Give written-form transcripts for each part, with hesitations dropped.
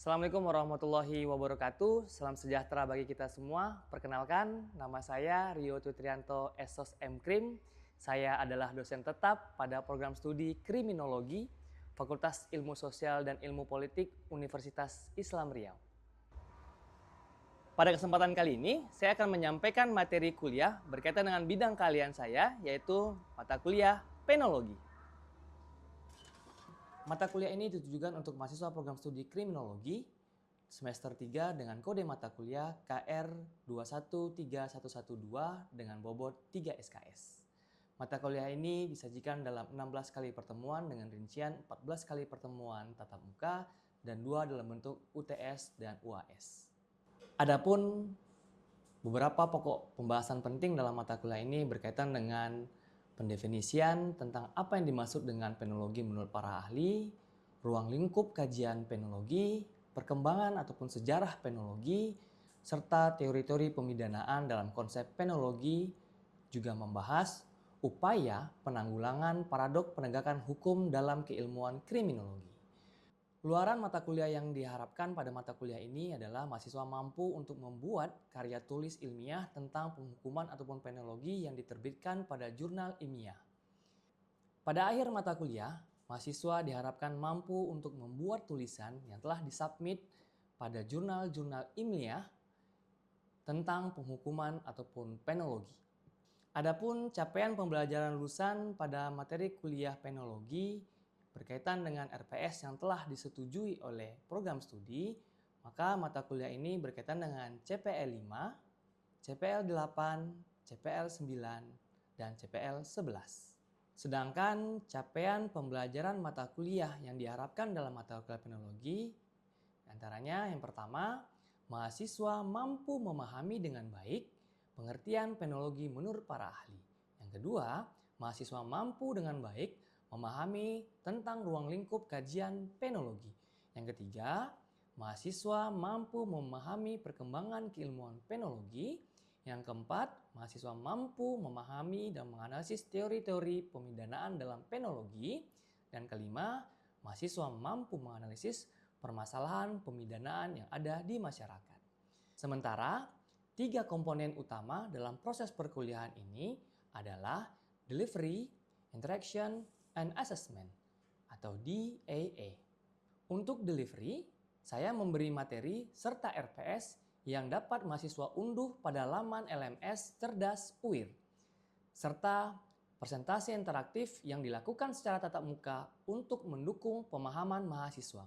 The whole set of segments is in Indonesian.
Assalamualaikum warahmatullahi wabarakatuh. Salam sejahtera bagi kita semua. Perkenalkan, nama saya Rio Tutrianto Esos M.Krim. Saya adalah dosen tetap pada program studi Kriminologi, Fakultas Ilmu Sosial dan Ilmu Politik Universitas Islam Riau. Pada kesempatan kali ini, saya akan menyampaikan materi kuliah berkaitan dengan bidang keahlian saya, yaitu mata kuliah Penologi. Mata kuliah ini ditujukan untuk mahasiswa program studi Kriminologi semester 3 dengan kode mata kuliah KR 213112 dengan bobot 3 SKS. Mata kuliah ini disajikan dalam 16 kali pertemuan dengan rincian 14 kali pertemuan tatap muka dan 2 dalam bentuk UTS dan UAS. Adapun beberapa pokok pembahasan penting dalam mata kuliah ini berkaitan dengan pendefinisian tentang apa yang dimaksud dengan penologi menurut para ahli, ruang lingkup kajian penologi, perkembangan ataupun sejarah penologi, serta teori-teori pemidanaan dalam konsep penologi, juga membahas upaya penanggulangan paradok penegakan hukum dalam keilmuan kriminologi. Luaran mata kuliah yang diharapkan pada mata kuliah ini adalah mahasiswa mampu untuk membuat karya tulis ilmiah tentang penghukuman ataupun penologi yang diterbitkan pada jurnal ilmiah. Pada akhir mata kuliah, mahasiswa diharapkan mampu untuk membuat tulisan yang telah disubmit pada jurnal-jurnal ilmiah tentang penghukuman ataupun penologi. Adapun capaian pembelajaran lulusan pada materi kuliah penologi berkaitan dengan RPS yang telah disetujui oleh program studi, maka mata kuliah ini berkaitan dengan CPL 5, CPL 8, CPL 9, dan CPL 11. Sedangkan capaian pembelajaran mata kuliah yang diharapkan dalam mata kuliah penologi, antaranya yang pertama, mahasiswa mampu memahami dengan baik pengertian penologi menurut para ahli. Yang kedua, mahasiswa mampu dengan baik memahami tentang ruang lingkup kajian penologi. Yang ketiga, mahasiswa mampu memahami perkembangan keilmuan penologi. Yang keempat, mahasiswa mampu memahami dan menganalisis teori-teori pemidanaan dalam penologi. Dan kelima, mahasiswa mampu menganalisis permasalahan pemidanaan yang ada di masyarakat. Sementara, 3 komponen utama dalam proses perkuliahan ini adalah delivery, interaction, and assessment atau DAA. Untuk delivery, saya memberi materi serta RPS yang dapat mahasiswa unduh pada laman LMS Cerdas UIR, serta presentasi interaktif yang dilakukan secara tatap muka untuk mendukung pemahaman mahasiswa.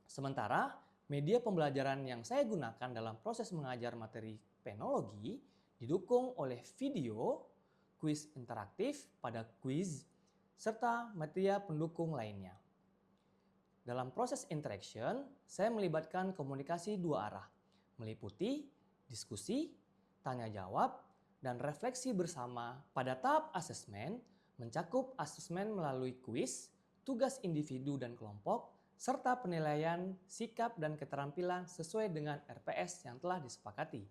Sementara, media pembelajaran yang saya gunakan dalam proses mengajar materi penologi didukung oleh video, kuis interaktif pada quiz, serta media pendukung lainnya. Dalam proses interaction, saya melibatkan komunikasi 2 arah, meliputi diskusi, tanya jawab, dan refleksi bersama. Pada tahap asesmen, mencakup asesmen melalui kuis, tugas individu dan kelompok, serta penilaian sikap dan keterampilan sesuai dengan RPS yang telah disepakati.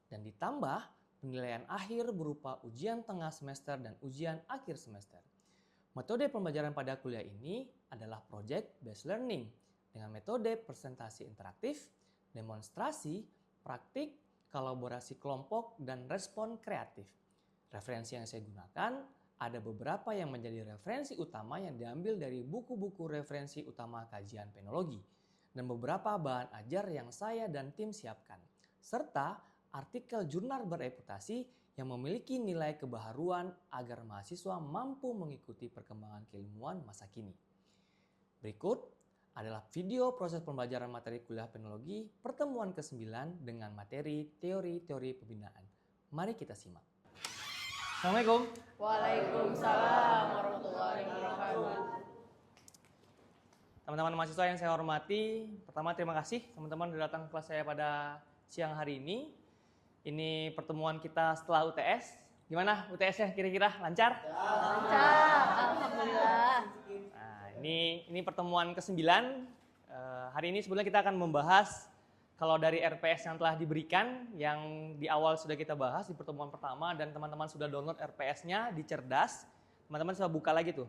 Dan ditambah penilaian akhir berupa ujian tengah semester dan ujian akhir semester. Metode pembelajaran pada kuliah ini adalah project based learning dengan metode presentasi interaktif, demonstrasi, praktik, kolaborasi kelompok, dan respon kreatif. Referensi yang saya gunakan ada beberapa yang menjadi referensi utama yang diambil dari buku-buku referensi utama kajian penologi dan beberapa bahan ajar yang saya dan tim siapkan, serta artikel jurnal bereputasi yang memiliki nilai kebaharuan agar mahasiswa mampu mengikuti perkembangan keilmuan masa kini. Berikut adalah video proses pembelajaran materi kuliah penologi pertemuan ke-9 dengan materi teori-teori pembinaan. Mari kita simak. Assalamualaikum. Waalaikumsalam warahmatullahi wabarakatuh. Teman-teman mahasiswa yang saya hormati, pertama terima kasih teman-teman sudah datang ke kelas saya pada siang hari ini. Ini pertemuan kita setelah UTS. Gimana UTS-nya kira-kira lancar? Lancar, alhamdulillah. Nah, ini pertemuan ke-9. Hari ini sebenarnya kita akan membahas kalau dari RPS yang telah diberikan, yang di awal sudah kita bahas di pertemuan pertama dan teman-teman sudah download RPS-nya di Cerdas. Teman-teman sudah buka lagi tuh.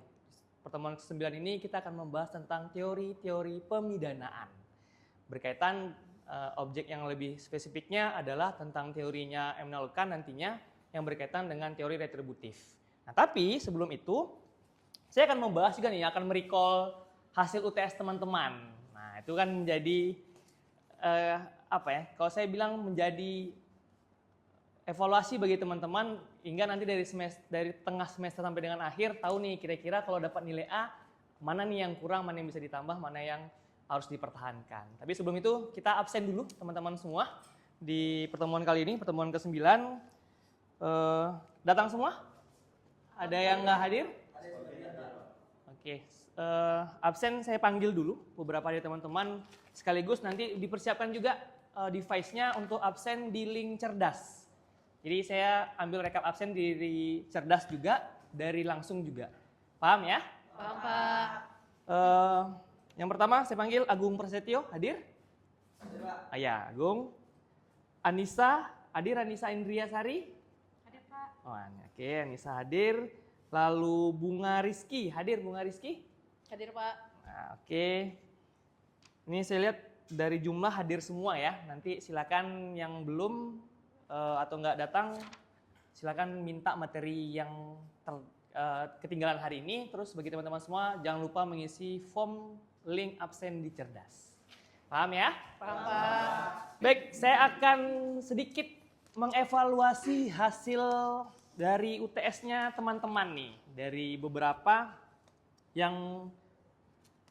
Pertemuan ke-9 ini kita akan membahas tentang teori-teori pemidanaan. berkaitan objek yang lebih spesifiknya adalah tentang teorinya Immanuel Kant nantinya yang berkaitan dengan teori retributif. Nah, tapi sebelum itu saya akan membahas juga nih, akan merecall hasil UTS teman-teman. Nah, itu kan menjadi kalau saya bilang menjadi evaluasi bagi teman-teman hingga nanti dari tengah semester sampai dengan akhir tahu nih kira-kira kalau dapat nilai A mana nih yang kurang, mana yang bisa ditambah, mana yang harus dipertahankan. Tapi sebelum itu kita absen dulu teman-teman semua di pertemuan kali ini, pertemuan ke-9. Datang semua? Ada yang nggak hadir? Oke, absen saya panggil dulu beberapa dari teman-teman sekaligus nanti dipersiapkan juga device-nya untuk absen di link cerdas. Jadi saya ambil rekap absen dari cerdas juga, dari langsung juga. Paham ya? Paham, Pak. Yang pertama saya panggil Agung Prasetyo, hadir? Hadir, Pak. Ya, Agung. Anissa, hadir Anissa Indriasari? Hadir, Pak. Oh, oke, Anissa hadir. Lalu Bunga Rizky, hadir Bunga Rizky? Hadir, Pak. Nah, oke. Ini saya lihat dari jumlah hadir semua ya. Nanti silakan yang belum atau nggak datang, silakan minta materi yang ketinggalan hari ini. Terus bagi teman-teman semua, jangan lupa mengisi form link absen di cerdas. Paham ya? Paham, Pak. Baik, saya akan sedikit mengevaluasi hasil dari UTS-nya teman-teman nih. Dari beberapa yang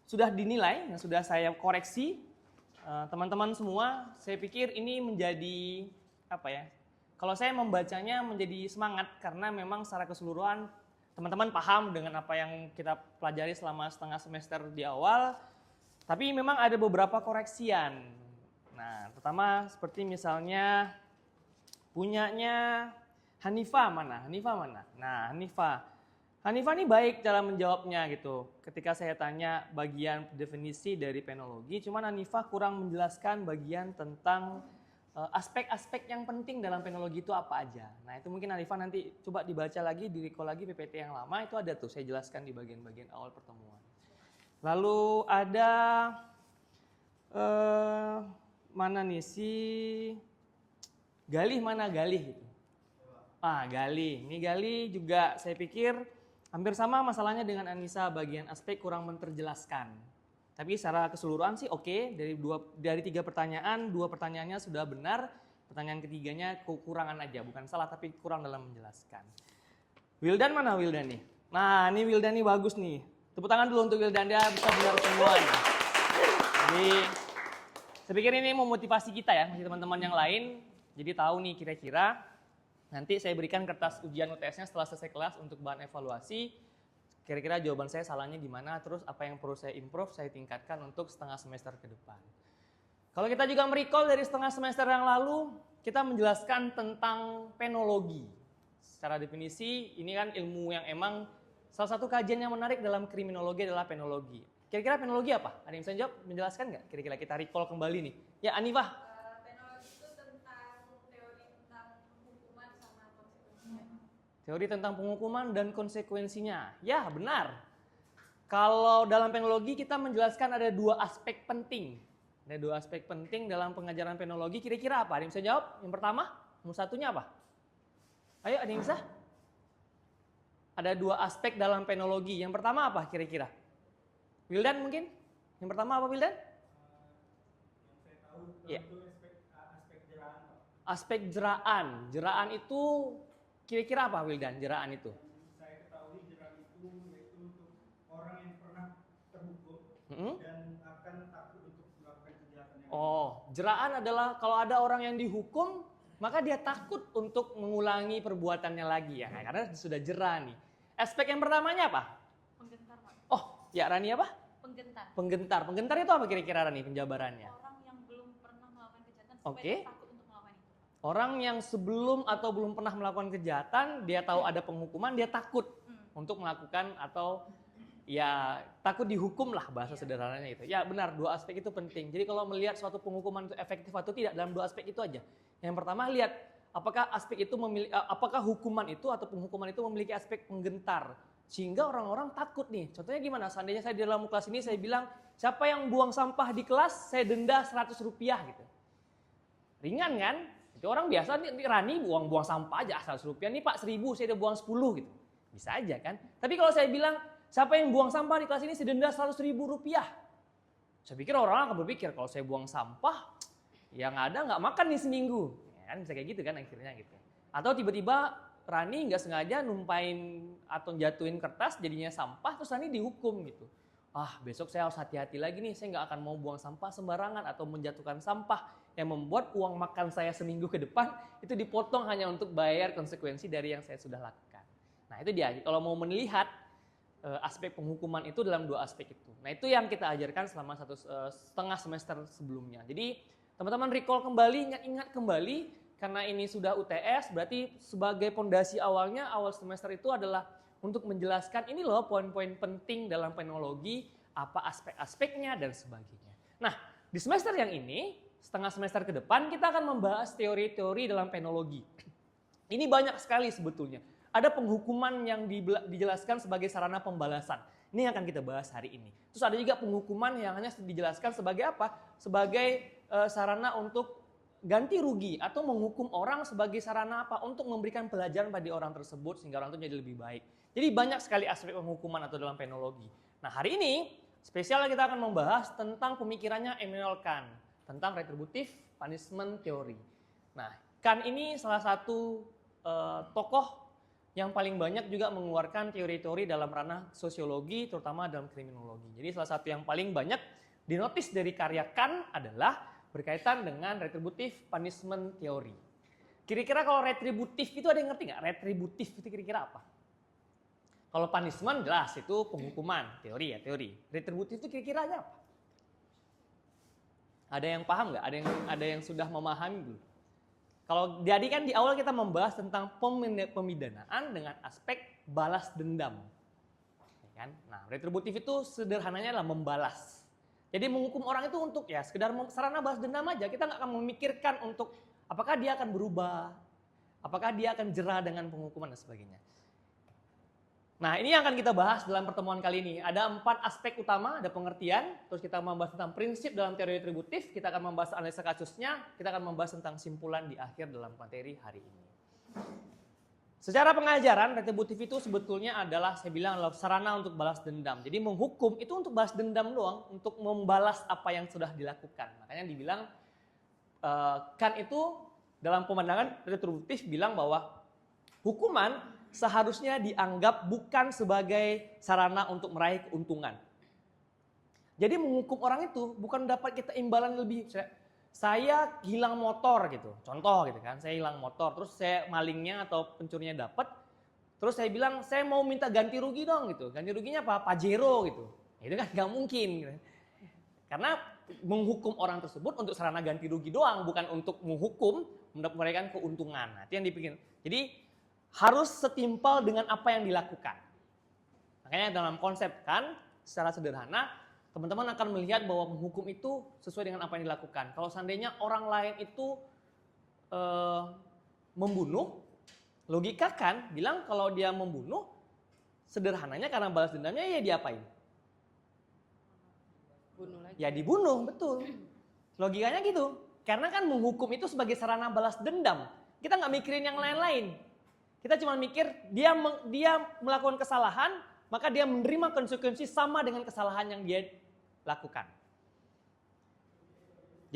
sudah dinilai, yang sudah saya koreksi. Teman-teman semua, saya pikir ini menjadi kalau saya membacanya menjadi semangat karena memang secara keseluruhan teman-teman paham dengan apa yang kita pelajari selama setengah semester di awal, tapi memang ada beberapa koreksian. Nah, pertama seperti misalnya punyanya Hanifah mana? Nah, Hanifah ini baik cara menjawabnya gitu. Ketika saya tanya bagian definisi dari penologi, cuman Hanifah kurang menjelaskan bagian tentang aspek-aspek yang penting dalam penologi itu apa aja. Nah, itu mungkin Hanifah nanti coba dibaca lagi, di-recall lagi PPT yang lama, itu ada tuh saya jelaskan di bagian-bagian awal pertemuan. Lalu ada mana nih si Galih mana Galih gitu. Galih. Ini Galih juga saya pikir hampir sama masalahnya dengan Anissa, bagian aspek kurang menterjelaskan. Tapi secara keseluruhan sih oke. Dari 3 pertanyaan, 2 pertanyaannya sudah benar. Pertanyaan ketiganya kekurangan aja, bukan salah tapi kurang dalam menjelaskan. Wildan mana Wildan nih? Nah, ini Wildan nih bagus nih. Tepuk tangan dulu untuk Wildan, dia bisa benar semua nih. Jadi saya pikir ini memotivasi kita ya, masih teman-teman yang lain. Jadi tahu nih kira-kira nanti saya berikan kertas ujian UTS-nya setelah selesai kelas untuk bahan evaluasi. Kira-kira jawaban saya salahnya di mana, terus apa yang perlu saya improve, saya tingkatkan untuk setengah semester ke depan. Kalau kita juga merecall dari setengah semester yang lalu, kita menjelaskan tentang penologi. Secara definisi, ini kan ilmu yang emang salah satu kajian yang menarik dalam kriminologi adalah penologi. Kira-kira penologi apa? Ada yang bisa jawab, menjelaskan nggak? Kira-kira kita recall kembali nih. Ya, Anifah. Penologi itu tentang teori tentang hukuman sama konsekuensinya. Teori tentang penghukuman dan konsekuensinya. Ya, benar. Kalau dalam penologi kita menjelaskan ada 2 aspek penting. Ada 2 aspek penting dalam pengajaran penologi. Kira-kira apa? Ada yang bisa jawab? Yang pertama, nomor satunya apa? Ayo, ada yang bisa? Ada 2 aspek dalam penologi. Yang pertama apa kira-kira? Wildan mungkin? Yang pertama apa Wildan? Yang saya tahu Ya. itu aspek jeraan, Pak. Aspek jeraan. Jeraan itu kira-kira apa Wildan? Jeraan itu? Saya ketahui jeraan itu yaitu untuk orang yang pernah terhukum dan akan takut untuk melakukan kejahatan yang Oh, jeraan adalah kalau ada orang yang dihukum, maka dia takut untuk mengulangi perbuatannya lagi ya, karena sudah jera nih. Aspek yang pertamanya apa? Penggentar, Pak. Oh, ya Rani apa? Penggentar. Penggentar. Penggentar itu apa kira-kira Rani penjabarannya? Orang yang belum pernah melakukan kejahatan Oke. supaya dia takut untuk melakukan itu. Orang yang sebelum atau belum pernah melakukan kejahatan, dia tahu ada penghukuman, dia takut untuk melakukan atau ya takut dihukum lah bahasa sederhananya itu. Ya benar, 2 aspek itu penting. Jadi kalau melihat suatu penghukuman itu efektif atau tidak dalam 2 aspek itu aja. Yang pertama lihat apakah aspek itu apakah hukuman itu atau penghukuman itu memiliki aspek penggentar Sehingga orang-orang takut nih. Contohnya gimana? Seandainya saya di dalam kelas ini saya bilang, siapa yang buang sampah di kelas, saya denda Rp100 gitu. Ringan kan? Jadi orang biasa nih Rani buang sampah aja Rp100. Nih Pak 1.000, saya udah buang 10 gitu. Bisa aja kan? Tapi kalau saya bilang, siapa yang buang sampah di kelas ini, saya denda Rp100.000. Saya pikir orang akan berpikir, kalau saya buang sampah, yang ada nggak makan nih seminggu. Ya kan bisa kayak gitu kan akhirnya gitu. Atau tiba-tiba Rani nggak sengaja numpain atau jatuhin kertas jadinya sampah, terus Rani dihukum gitu. Besok saya harus hati-hati lagi nih, saya nggak akan mau buang sampah sembarangan atau menjatuhkan sampah yang membuat uang makan saya seminggu ke depan itu dipotong hanya untuk bayar konsekuensi dari yang saya sudah lakukan. Nah itu dia, kalau mau melihat aspek penghukuman itu dalam 2 aspek itu. Nah itu yang kita ajarkan selama 1,5 semester sebelumnya. Jadi teman-teman recall kembali, ingat kembali, karena ini sudah UTS, berarti sebagai pondasi awalnya, awal semester itu adalah untuk menjelaskan ini loh poin-poin penting dalam penologi, apa aspek-aspeknya dan sebagainya. Nah, di semester yang ini, setengah semester ke depan, kita akan membahas teori-teori dalam penologi. Ini banyak sekali sebetulnya. Ada penghukuman yang dijelaskan sebagai sarana pembalasan. Ini yang akan kita bahas hari ini. Terus ada juga penghukuman yang hanya dijelaskan sebagai apa? Sebagai sarana untuk ganti rugi atau menghukum orang sebagai sarana apa? Untuk memberikan pelajaran pada orang tersebut sehingga orang itu jadi lebih baik. Jadi banyak sekali aspek penghukuman atau dalam penologi. Nah hari ini spesial kita akan membahas tentang pemikirannya Immanuel Kant tentang retributive punishment theory. Nah Kant ini salah satu tokoh yang paling banyak juga mengeluarkan teori-teori dalam ranah sosiologi, terutama dalam kriminologi. Jadi salah satu yang paling banyak dinotis dari karya Kant adalah berkaitan dengan retributive punishment theory. Kira-kira kalau retributif itu ada yang ngerti nggak? Retributif itu kira-kira apa? Kalau punishment jelas itu penghukuman, teori ya teori. Retributif itu kira-kira apa? Ada yang paham nggak? Ada yang sudah memahami belum? Kalau jadi kan di awal kita membahas tentang pemidanaan dengan aspek balas dendam. Ya kan? Nah, retributif itu sederhananya adalah membalas. Jadi menghukum orang itu untuk ya sekedar sarana balas dendam aja. Kita nggak akan memikirkan untuk apakah dia akan berubah, apakah dia akan jera dengan penghukuman dan sebagainya. Nah, ini yang akan kita bahas dalam pertemuan kali ini. Ada 4 aspek utama, ada pengertian, terus kita membahas tentang prinsip dalam teori retributif, kita akan membahas analisa kasusnya, kita akan membahas tentang simpulan di akhir dalam materi hari ini. Secara pengajaran, retributif itu sebetulnya adalah, saya bilang adalah sarana untuk balas dendam. Jadi menghukum itu untuk balas dendam doang, untuk membalas apa yang sudah dilakukan. Makanya dibilang, Kant itu dalam pemandangan retributif bilang bahwa hukuman seharusnya dianggap bukan sebagai sarana untuk meraih keuntungan. Jadi menghukum orang itu bukan dapat kita imbalan lebih. Saya hilang motor gitu, contoh gitu kan, saya hilang motor, terus saya malingnya atau pencurinya dapat, terus saya bilang saya mau minta ganti rugi dong gitu, ganti ruginya apa? Pajero gitu. Itu kan nggak mungkin. Gitu. Karena menghukum orang tersebut untuk sarana ganti rugi doang, bukan untuk menghukum memberikan keuntungan. Nah, itu yang dipikir. Jadi harus setimpal dengan apa yang dilakukan. Makanya dalam konsep kan, secara sederhana, teman-teman akan melihat bahwa menghukum itu sesuai dengan apa yang dilakukan. Kalau seandainya orang lain itu membunuh, logika kan bilang kalau dia membunuh, sederhananya karena balas dendamnya ya diapain? Bunuh lagi. Ya dibunuh, betul. Logikanya gitu. Karena kan menghukum itu sebagai sarana balas dendam. Kita nggak mikirin yang lain-lain. Kita cuma mikir dia melakukan kesalahan, maka dia menerima konsekuensi sama dengan kesalahan yang dia lakukan.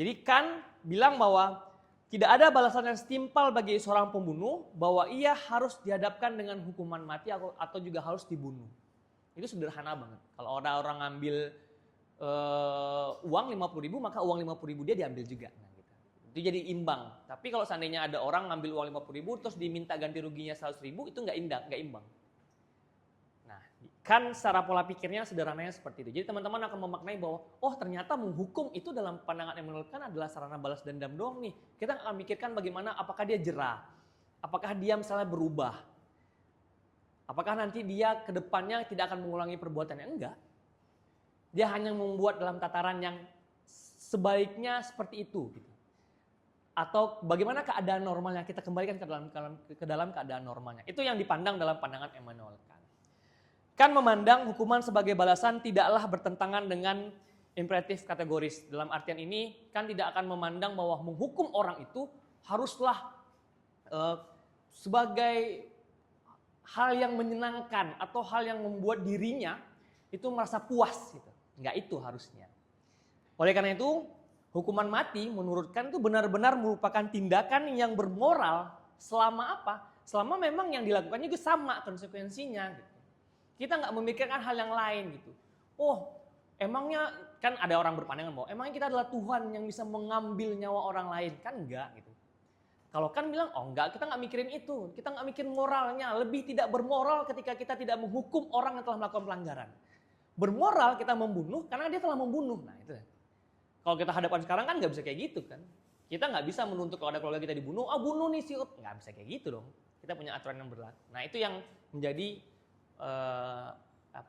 Jadi Kant bilang bahwa tidak ada balasan yang setimpal bagi seorang pembunuh, bahwa ia harus dihadapkan dengan hukuman mati atau juga harus dibunuh. Itu sederhana banget. Kalau ada orang ngambil uang 50.000, maka uang 50.000 dia diambil juga. Itu jadi imbang. Tapi kalau seandainya ada orang ngambil uang 50.000 terus diminta ganti ruginya 100.000, itu nggak imbang. Nah, kan secara pola pikirnya sederhananya seperti itu. Jadi teman-teman akan memaknai bahwa ternyata menghukum itu dalam pandangan Immanuel Kant adalah sarana balas dendam doang nih. Kita akan mikirkan bagaimana apakah dia jera, apakah dia misalnya berubah, apakah nanti dia ke depannya tidak akan mengulangi perbuatannya. Enggak. Dia hanya membuat dalam tataran yang sebaiknya seperti itu. Gitu. Atau bagaimana keadaan normalnya, kita kembalikan ke dalam keadaan normalnya. Itu yang dipandang dalam pandangan Immanuel Kant. kan memandang hukuman sebagai balasan tidaklah bertentangan dengan imperatif kategoris. Dalam artian ini kan tidak akan memandang bahwa menghukum orang itu haruslah sebagai hal yang menyenangkan atau hal yang membuat dirinya itu merasa puas gitu. Enggak itu harusnya. Oleh karena itu, hukuman mati menurutkan itu benar-benar merupakan tindakan yang bermoral selama apa? Selama memang yang dilakukannya itu sama konsekuensinya gitu. Kita nggak memikirkan hal yang lain gitu. Oh, emangnya kan ada orang berpandangan bahwa emangnya kita adalah Tuhan yang bisa mengambil nyawa orang lain? Kan enggak gitu. Kalau kan bilang, oh enggak, kita nggak mikirin itu. Kita nggak mikirin moralnya. Lebih tidak bermoral ketika kita tidak menghukum orang yang telah melakukan pelanggaran. Bermoral kita membunuh karena dia telah membunuh. Nah itu. Kalau kita hadapan sekarang kan nggak bisa kayak gitu kan. Kita nggak bisa menuntut kalau ada keluarga kita dibunuh, bunuh nih si Ut. Nggak bisa kayak gitu dong. Kita punya aturan yang berlaku. Nah itu yang menjadi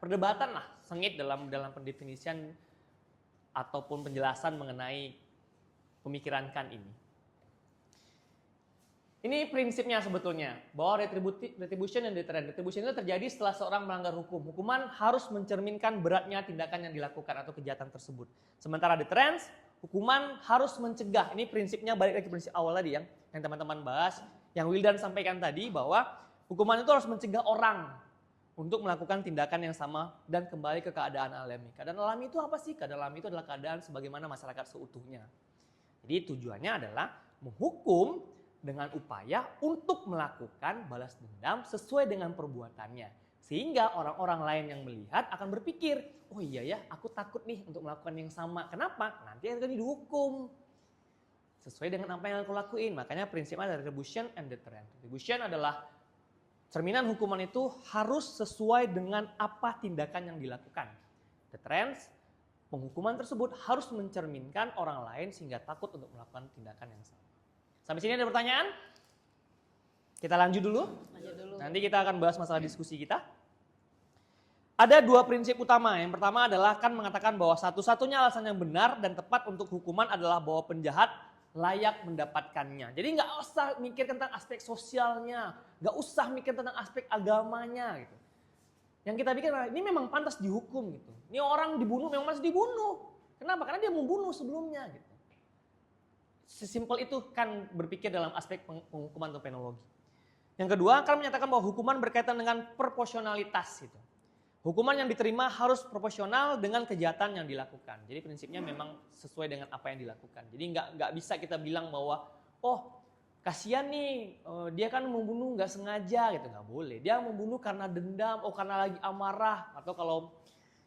perdebatan lah, sengit dalam pendefinisian ataupun penjelasan mengenai pemikiran Kant ini. Ini prinsipnya sebetulnya, bahwa retribution dan deterrent. Retribution itu terjadi setelah seorang melanggar hukum. Hukuman harus mencerminkan beratnya tindakan yang dilakukan atau kejahatan tersebut. Sementara deterrence, hukuman harus mencegah. Ini prinsipnya balik lagi prinsip awal tadi yang teman-teman bahas, yang Wildan sampaikan tadi bahwa hukuman itu harus mencegah orang untuk melakukan tindakan yang sama dan kembali ke keadaan alami. Keadaan alami itu apa sih? Keadaan alami itu adalah keadaan sebagaimana masyarakat seutuhnya. Jadi tujuannya adalah menghukum dengan upaya untuk melakukan balas dendam sesuai dengan perbuatannya. Sehingga orang-orang lain yang melihat akan berpikir, oh iya ya, aku takut nih untuk melakukan yang sama. Kenapa? Nanti akan dihukum sesuai dengan apa yang aku lakuin. Makanya prinsipnya ada retribution and deterrent. Retribution adalah cerminan hukuman itu harus sesuai dengan apa tindakan yang dilakukan. Deterrence, penghukuman tersebut harus mencerminkan orang lain sehingga takut untuk melakukan tindakan yang sama. Sampai sini ada pertanyaan? Kita lanjut dulu. Nanti kita akan bahas masalah diskusi kita. Ada dua prinsip utama. Yang pertama adalah kan mengatakan bahwa satu-satunya alasan yang benar dan tepat untuk hukuman adalah bahwa penjahat layak mendapatkannya. Jadi nggak usah mikir tentang aspek sosialnya, nggak usah mikir tentang aspek agamanya gitu. Yang kita pikir ini memang pantas dihukum gitu. Ini orang dibunuh memang pantas dibunuh. Kenapa? Karena dia membunuh sebelumnya gitu. Sesimpel itu kan berpikir dalam aspek penghukuman atau penologi. Yang kedua, kan menyatakan bahwa hukuman berkaitan dengan proporsionalitas gitu. Hukuman yang diterima harus proporsional dengan kejahatan yang dilakukan. Jadi prinsipnya memang sesuai dengan apa yang dilakukan. Jadi nggak bisa kita bilang bahwa oh kasihan nih dia kan membunuh nggak sengaja gitu, nggak boleh. Dia membunuh karena dendam, karena lagi amarah, atau kalau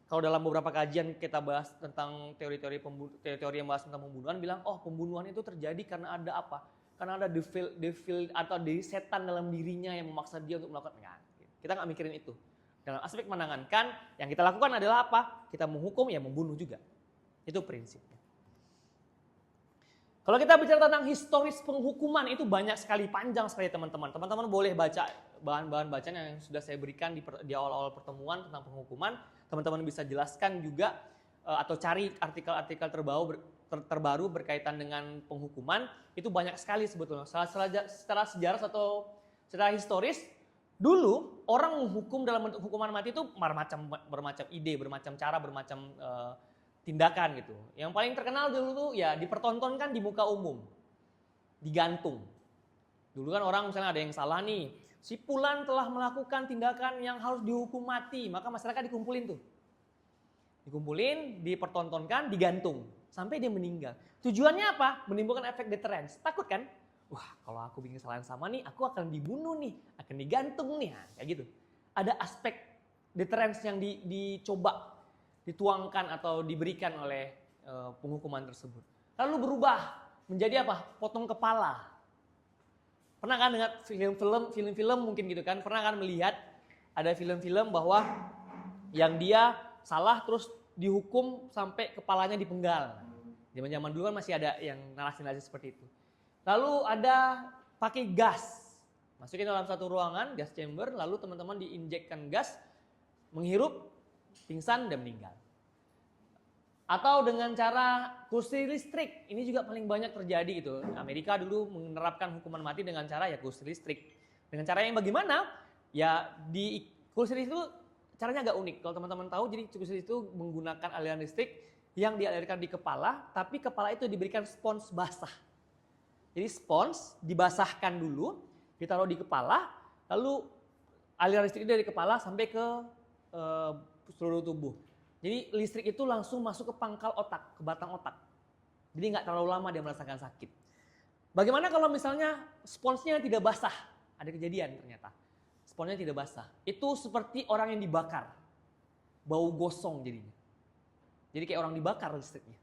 dalam beberapa kajian kita bahas tentang teori-teori yang bahas tentang pembunuhan bilang pembunuhan itu terjadi karena ada apa? Karena ada devil atau setan dalam dirinya yang memaksa dia untuk melakukan. Kita nggak mikirin itu. Dalam aspek pandangan Kant, yang kita lakukan adalah apa? Kita menghukum, ya membunuh juga. Itu prinsipnya. Kalau kita bicara tentang historis penghukuman, itu banyak sekali, panjang sekali teman-teman. Teman-teman boleh baca bahan-bahan bacaan yang sudah saya berikan di awal-awal pertemuan tentang penghukuman. Teman-teman bisa jelaskan juga atau cari artikel-artikel terbaru berkaitan dengan penghukuman. Itu banyak sekali sebetulnya. Secara sejarah atau secara historis, dulu orang menghukum dalam bentuk hukuman mati itu bermacam ide, bermacam cara, bermacam tindakan gitu. Yang paling terkenal dulu tuh ya dipertontonkan di muka umum, digantung. Dulu kan orang misalnya ada yang salah nih, si Fulan telah melakukan tindakan yang harus dihukum mati, maka masyarakat dikumpulin tuh. Dikumpulin, dipertontonkan, digantung sampai dia meninggal. Tujuannya apa? Menimbulkan efek deterrence. Takut kan? Wah, kalau aku bikin kesalahan sama nih, aku akan dibunuh nih, akan digantung nih, kayak gitu. Ada aspek deterrence yang dicoba dituangkan atau diberikan oleh penghukuman tersebut. Lalu berubah menjadi apa? Potong kepala. Pernah kan dengar film-film mungkin gitu kan? Pernah kan melihat ada film-film bahwa yang dia salah terus dihukum sampai kepalanya dipenggal. Zaman-zaman dulu kan masih ada yang narasi-narasi seperti itu. Lalu ada pakai gas, masukin dalam satu ruangan, gas chamber, lalu teman-teman diinjekkan gas, menghirup, pingsan, dan meninggal. Atau dengan cara kursi listrik, ini juga paling banyak terjadi gitu. Amerika dulu menerapkan hukuman mati dengan cara ya kursi listrik. Dengan cara yang bagaimana? Ya di kursi listrik itu caranya agak unik. Kalau teman-teman tahu, jadi eksekusi itu menggunakan aliran listrik yang dialirkan di kepala, tapi kepala itu diberikan spons basah. Jadi spons dibasahkan dulu, ditaruh di kepala, lalu aliran listrik itu dari kepala sampai ke seluruh tubuh. Jadi listrik itu langsung masuk ke pangkal otak, ke batang otak. Jadi nggak terlalu lama dia merasakan sakit. Bagaimana kalau misalnya sponsnya tidak basah? Ada kejadian ternyata. Sponsnya tidak basah. Itu seperti orang yang dibakar. Bau gosong jadinya. Jadi kayak orang dibakar listriknya.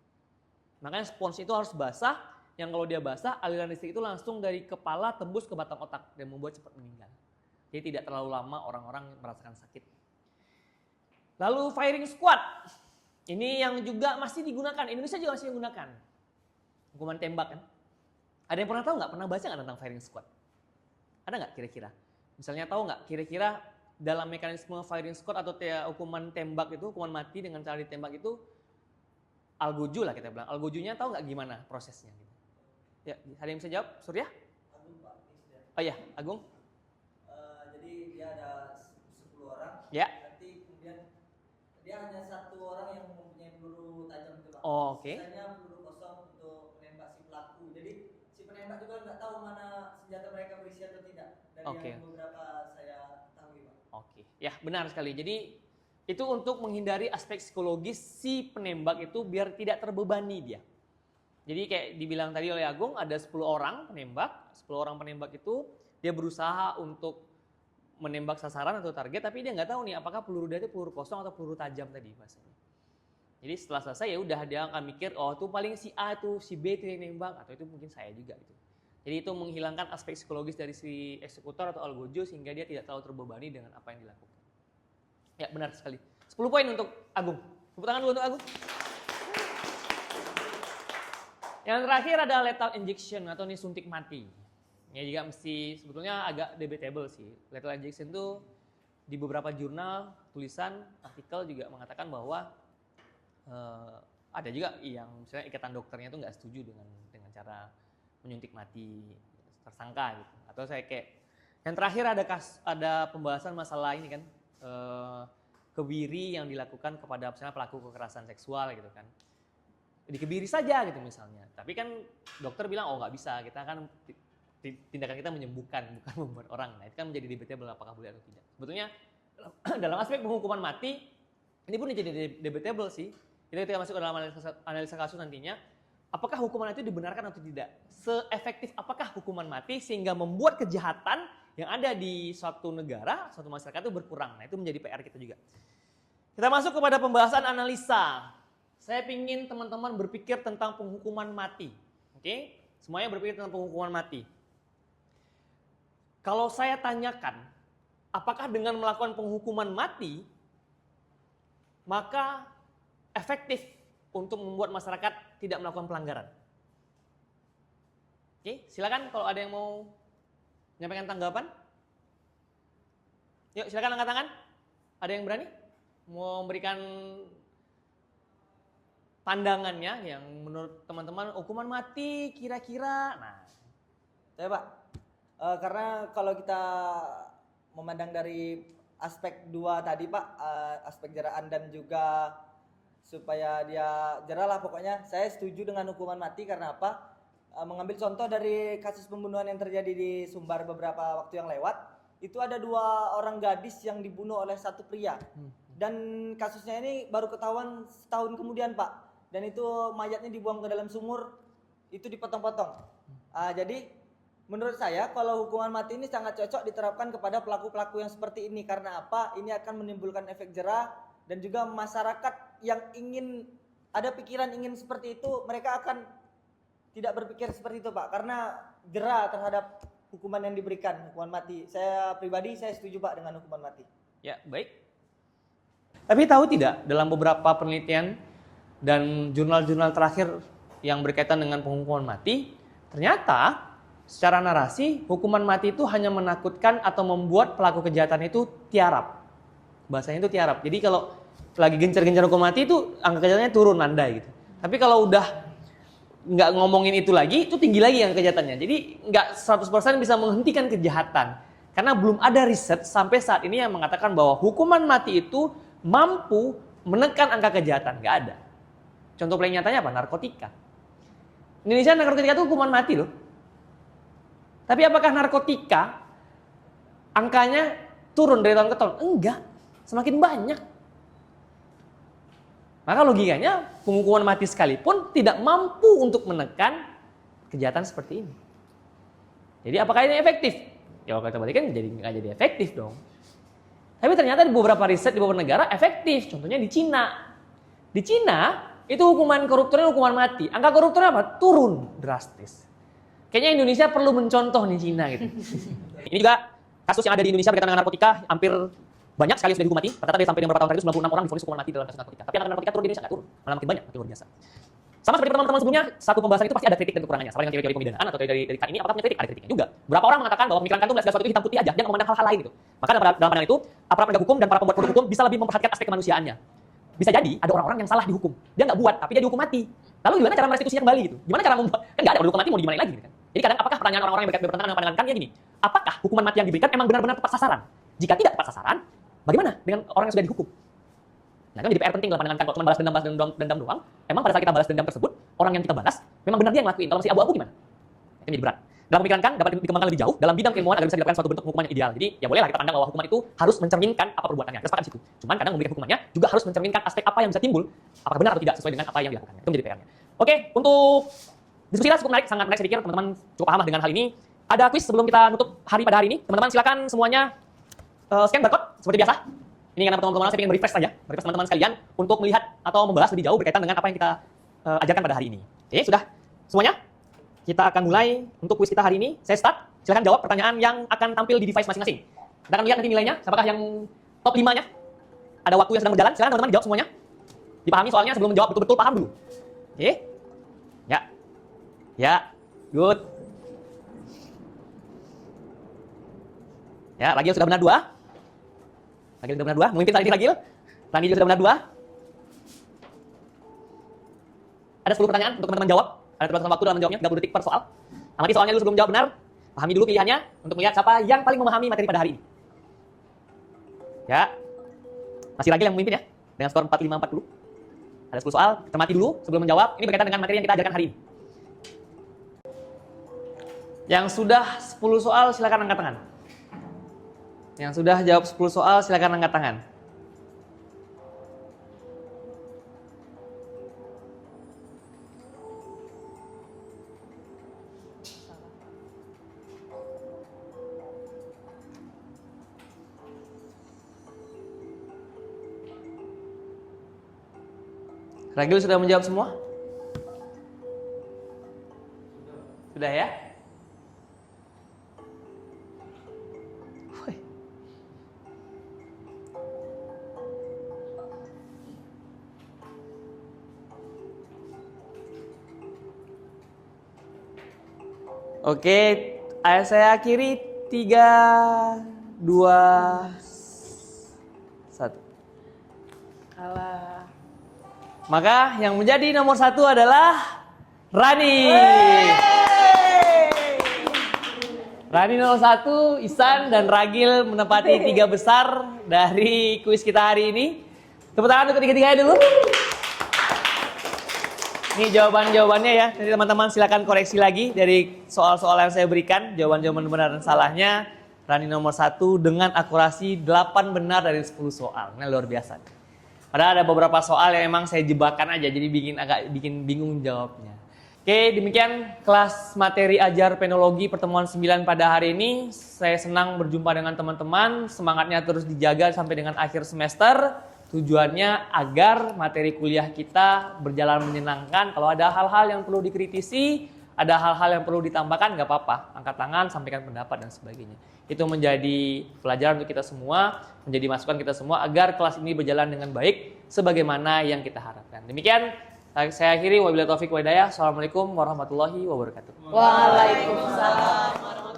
Makanya spons itu harus basah. Yang kalau dia basah, aliran listrik itu langsung dari kepala tembus ke batang otak dan membuat cepat meninggal. Jadi tidak terlalu lama orang-orang merasakan sakit. Lalu firing squad. Ini yang juga masih digunakan. Indonesia juga masih menggunakan. Hukuman tembak kan. Ada yang pernah tahu nggak? Pernah baca nggak tentang firing squad? Ada nggak kira-kira? Misalnya tahu nggak kira-kira dalam mekanisme firing squad atau hukuman tembak itu, hukuman mati dengan cara ditembak itu, algojo lah kita bilang. Algojonya tahu nggak gimana prosesnya? Ya, ada yang bisa jawab? Surya? Agung Pak, Oh iya, Agung. Jadi dia ada 10 orang. Ya. Nanti kemudian dia hanya satu orang yang mempunyai peluru tajam itu Pak. Oh, oke. Sisanya peluru kosong untuk menembak si pelaku. Jadi si penembak juga nggak tahu mana senjata mereka berisi atau tidak. Dari Oke. yang beberapa saya tahu Pak. Oke, ya benar sekali. Jadi itu untuk menghindari aspek psikologis si penembak itu biar tidak terbebani dia. Jadi kayak dibilang tadi oleh Agung, ada 10 orang penembak. 10 orang penembak itu dia berusaha untuk menembak sasaran atau target, tapi dia nggak tahu nih apakah peluru dia itu peluru kosong atau peluru tajam tadi bahasanya. Jadi setelah selesai ya udah dia akan mikir, oh itu paling si A itu, si B itu yang nembak, atau itu mungkin saya juga gitu. Jadi itu menghilangkan aspek psikologis dari si eksekutor atau algojo sehingga dia tidak terlalu terbebani dengan apa yang dilakukan. Ya benar sekali. 10 poin untuk Agung. Tepuk tangan dulu untuk Agung. Yang terakhir ada lethal injection atau nih suntik mati. Ya juga mesti sebetulnya agak debatable sih. Lethal injection itu di beberapa jurnal, tulisan, artikel juga mengatakan bahwa ada juga yang misalnya ikatan dokternya itu nggak setuju dengan cara menyuntik mati tersangka gitu. Atau saya kayak yang terakhir ada pembahasan masalah ini kan kebiri yang dilakukan kepada misalnya pelaku kekerasan seksual gitu kan. Dikebiri saja gitu misalnya. Tapi kan dokter bilang oh nggak bisa, kita kan tindakan kita menyembuhkan bukan membuat orang. Nah itu kan menjadi debatable apakah boleh atau tidak. Sebetulnya dalam aspek penghukuman mati ini pun jadi debatable sih. Kita masuk ke dalam analisa kasus nantinya. Apakah hukuman itu dibenarkan atau tidak? Seefektif apakah hukuman mati sehingga membuat kejahatan yang ada di suatu negara, suatu masyarakat itu berkurang. Nah itu menjadi PR kita juga. Kita masuk kepada pembahasan analisa. Saya ingin teman-teman berpikir tentang penghukuman mati. Oke? Semuanya berpikir tentang penghukuman mati. Kalau saya tanyakan, apakah dengan melakukan penghukuman mati, maka efektif untuk membuat masyarakat tidak melakukan pelanggaran? Oke, silakan kalau ada yang mau menyampaikan tanggapan. Yuk, silakan angkat tangan. Ada yang berani? Mau memberikan pandangannya yang menurut teman-teman hukuman mati kira-kira. Nah, Saya Pak, karena kalau kita memandang dari aspek dua tadi Pak, aspek jeraan dan juga supaya dia jerah lah pokoknya, saya setuju dengan hukuman mati karena apa? Mengambil contoh dari kasus pembunuhan yang terjadi di Sumbar beberapa waktu yang lewat, itu ada 2 orang gadis yang dibunuh oleh satu pria. Dan kasusnya ini baru ketahuan setahun kemudian Pak. Dan itu mayatnya dibuang ke dalam sumur, itu dipotong-potong. Jadi menurut saya kalau hukuman mati ini sangat cocok diterapkan kepada pelaku-pelaku yang seperti ini. Karena apa? Ini akan menimbulkan efek jerah dan juga masyarakat yang ingin ada pikiran ingin seperti itu, mereka akan tidak berpikir seperti itu Pak. Karena jerah terhadap hukuman yang diberikan, hukuman mati. Saya pribadi saya setuju Pak dengan hukuman mati. ya baik. Tapi tahu tidak dalam beberapa penelitian dan jurnal-jurnal terakhir yang berkaitan dengan penghukuman mati, ternyata secara narasi hukuman mati itu hanya menakutkan atau membuat pelaku kejahatan itu tiarap. Bahasanya itu tiarap. Jadi kalau lagi gencar-gencar hukuman mati itu angka kejahatannya turun landai gitu. Tapi kalau udah nggak ngomongin itu lagi, itu tinggi lagi angka kejahatannya. Jadi nggak 100% bisa menghentikan kejahatan. Karena belum ada riset sampai saat ini yang mengatakan bahwa hukuman mati itu mampu menekan angka kejahatan. Nggak ada. Contoh paling nyatanya apa? Narkotika. Indonesia narkotika itu hukuman mati loh. Tapi apakah narkotika angkanya turun dari tahun ke tahun? Enggak. Semakin banyak. Maka logikanya penghukuman mati sekalipun tidak mampu untuk menekan kejahatan seperti ini. Jadi apakah ini efektif? Ya kalau kita balikan nggak jadi efektif dong. Tapi ternyata di beberapa riset di beberapa negara efektif. Contohnya di Cina. Di Cina itu hukuman koruptornya hukuman mati. Angka koruptornya apa? Turun drastis. Kayaknya Indonesia perlu mencontoh nih Cina gitu. Ini juga kasus yang ada di Indonesia berkaitan dengan narkotika hampir banyak sekali sudah dihukum mati. Rata-rata sampai dengan beberapa tahun terakhir 96 orang divonis hukuman mati dalam kasus narkotika. Tapi angka narkotika turun di Indonesia nggak turun, malah makin banyak, makin luar biasa. Sama seperti pertemuan-pertemuan sebelumnya, satu pembahasan itu pasti ada kritik dan kekurangannya. Sama dengan teori pemidanaan atau dari kan ini, apakah punya kritik? Ada kritiknya juga. Beberapa orang mengatakan bahwa pemikiran kan itu melihat sesuatu itu hitam putih aja, dia memandang hal-hal lain gitu. Maka dalam pandangan itu, aparat penegak hukum dan para pembuat produk hukum bisa lebih memperhatikan aspek kemanusiaannya. Bisa jadi ada orang-orang yang salah dihukum, dia nggak buat, tapi dia dihukum mati. Lalu gimana cara merestitusinya kembali gitu? Gimana cara membuat? Kan nggak ada kalau dihukum mati mau gimana lagi gitu kan? Jadi kadang apakah pertanyaan orang-orang yang bertentangan dengan pandangan kan gini? Apakah hukuman mati yang diberikan emang benar-benar tepat sasaran? Jika tidak tepat sasaran, bagaimana dengan orang yang sudah dihukum? Nah, itu jadi PR penting dalam pandangan kan. Kalau cuma balas dendam doang, emang pada saat kita balas dendam tersebut, orang yang kita balas memang benar dia yang ngelakuin. Kalau masih abu-abu gimana? Itu jadi berat. Dalam pemikiran kan dapat dikembangkan lebih jauh dalam bidang ilmuwan agar bisa dilakukan suatu bentuk hukuman yang ideal. Jadi ya bolehlah kita pandang bahwa hukuman itu harus mencerminkan apa perbuatannya. Kita sepakat di situ. Cuman kadang memberikan hukumannya juga harus mencerminkan aspek apa yang bisa timbul, apakah benar atau tidak sesuai dengan apa yang dilakukan. Itu menjadi PR-nya. Oke, untuk diskusi kita cukup menarik, sangat menarik saya pikir teman-teman cukup paham dengan hal ini. Ada quiz sebelum kita nutup hari pada hari ini. Teman-teman silakan semuanya scan barcode seperti biasa. Ini karena pertemuan saya ingin merefresh saja, merefresh teman-teman sekalian untuk melihat atau membahas lebih jauh berkaitan dengan apa yang kita ajarkan pada hari ini. Oke, sudah semuanya? Kita akan mulai untuk quiz kita hari ini. Saya start. Silakan jawab pertanyaan yang akan tampil di device masing-masing. Kita akan lihat nanti nilainya, siapakah yang top 5-nya. Ada waktu yang sedang berjalan. Silakan teman-teman dijawab semuanya. Dipahami soalnya sebelum menjawab betul-betul paham dulu. Oke? Ya. Ya. Good. Ya, Ragil sudah benar 2. Ragil sudah benar 2. Memimpin saat ini Ragil. Ragil juga sudah benar 2. Ada 10 pertanyaan untuk teman-teman jawab. Ada terbatasan waktu dalam menjawabnya, 30 detik per soal. Amati soalnya dulu sebelum jawab benar. Pahami dulu pilihannya untuk melihat siapa yang paling memahami materi pada hari ini. Ya. Masih Ragil yang memimpin ya. Dengan skor 45-40. Ada 10 soal. Cermati dulu sebelum menjawab. Ini berkaitan dengan materi yang kita ajarkan hari ini. Yang sudah 10 soal silakan angkat tangan. Yang sudah jawab 10 soal silakan angkat tangan. Ragil sudah menjawab semua? Sudah ya? Oke, saya akhiri 3, 2, 1. Alah. Maka yang menjadi nomor 1 adalah Rani. Rani nomor 1, Ihsan dan Ragil menempati 3 besar dari kuis kita hari ini. Tepuk tangan untuk ketiga-tiganya dulu. Ini jawaban-jawabannya ya. Nanti teman-teman silakan koreksi lagi dari soal-soal yang saya berikan. Jawaban-jawaban benar dan salahnya. Rani nomor 1 dengan akurasi 8 benar dari 10 soal. Ini luar biasa. Padahal ada beberapa soal yang emang saya jebakan aja. Jadi bikin bingung jawabnya. Oke, demikian kelas materi ajar penologi pertemuan 9 pada hari ini. Saya senang berjumpa dengan teman-teman. Semangatnya terus dijaga sampai dengan akhir semester. Tujuannya agar materi kuliah kita berjalan menyenangkan. Kalau ada hal-hal yang perlu dikritisi, ada hal-hal yang perlu ditambahkan, nggak apa-apa. Angkat tangan, sampaikan pendapat dan sebagainya. Itu menjadi pelajaran untuk kita semua, menjadi masukan kita semua agar kelas ini berjalan dengan baik sebagaimana yang kita harapkan. Demikian saya akhiri. Wabillahi taufiq wa hidayah. Assalamualaikum warahmatullahi wabarakatuh. Waalaikumsalam warahmatullahi wabarakatuh.